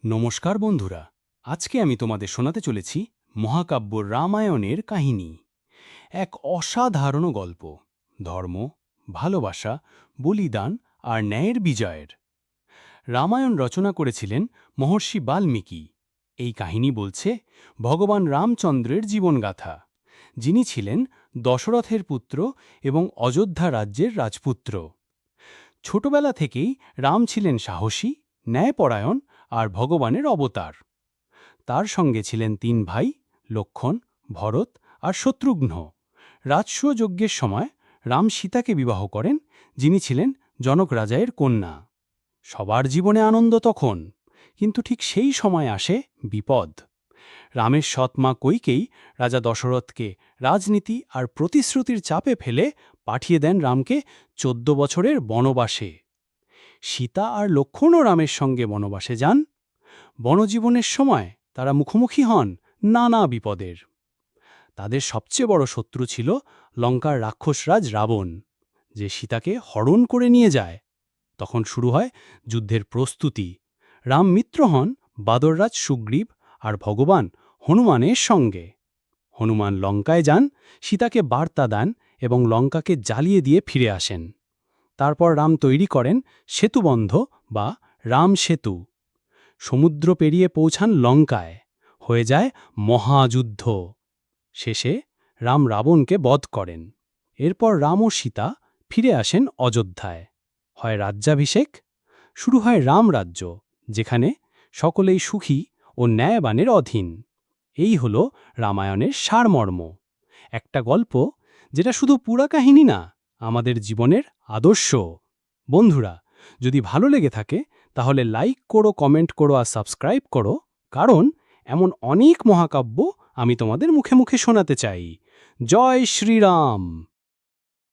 নমস্কার বন্ধুরা, আজকে আমি তোমাদের শোনাতে চলেছি মহাকাব্য রামায়ণের কাহিনী। এক অসাধারণ গল্প, ধর্ম, ভালোবাসা, বলিদান আর ন্যায়ের বিজয়ের। রামায়ণ রচনা করেছিলেন মহর্ষি বাল্মীকি। এই কাহিনী বলছে ভগবান রামচন্দ্রের জীবনগাথা, যিনি ছিলেন দশরথের পুত্র এবং অযোধ্যা রাজ্যের রাজপুত্র। ছোটবেলা থেকেই রাম ছিলেন সাহসী, ন্যায়পরায়ণ আর ভগবানের অবতার। তার সঙ্গে ছিলেন তিন ভাই, লক্ষ্মণ, ভরত আর শত্রুঘ্ন। রাজসূয় যজ্ঞের সময় রাম সীতাকে বিবাহ করেন, যিনি ছিলেন জনক রাজায়ের কন্যা। সবার জীবনে আনন্দ তখন, কিন্তু ঠিক সেই সময় আসে বিপদ। রামের সৎ মা কইকেয়ী রাজা দশরথকে রাজনীতি আর প্রতিশ্রুতির চাপে ফেলে পাঠিয়ে দেন রামকে ১৪ বছরের বনবাসে। সীতা আর লক্ষ্মণও রামের সঙ্গে বনবাসে যান। বনজীবনের সময় তারা মুখোমুখি হন নানা বিপদের। তাদের সবচেয়ে বড় শত্রু ছিল লঙ্কার রাক্ষসরাজ রাবণ, যে সীতাকে হরণ করে নিয়ে যায়। তখন শুরু হয় যুদ্ধের প্রস্তুতি। রাম মিত্র হন বাদররাজ সুগ্রীব আর ভগবান হনুমানের সঙ্গে। হনুমান লঙ্কায় যান, সীতাকে বার্তা দেন এবং লঙ্কাকে জ্বালিয়ে দিয়ে ফিরে আসেন। তারপর রাম তৈরি করেন সেতুবন্ধ বা রাম সেতু। সমুদ্র পেরিয়ে পৌঁছান লঙ্কায়, হয়ে যায় মহাযুদ্ধ। শেষে রাম রাবণকে বধ করেন। এরপর রাম ও সীতা ফিরে আসেন অযোধ্যায়। হয় রাজ্যাভিষেক, শুরু হয় রামরাজ্য, যেখানে সকলেই সুখী ও ন্যায়বানের অধীন। এই হল রামায়ণের সারমর্ম, একটা গল্প যেটা শুধু পুরা কাহিনী না, আমাদের জীবনের আদর্শ। বন্ধুরা, যদি ভালো লেগে থাকে তাহলে লাইক করো, কমেন্ট করো আর সাবস্ক্রাইব করো, কারণ এমন অনেক মহাকাব্য আমি তোমাদের মুখে মুখে শোনাতে চাই। জয় শ্রীরাম।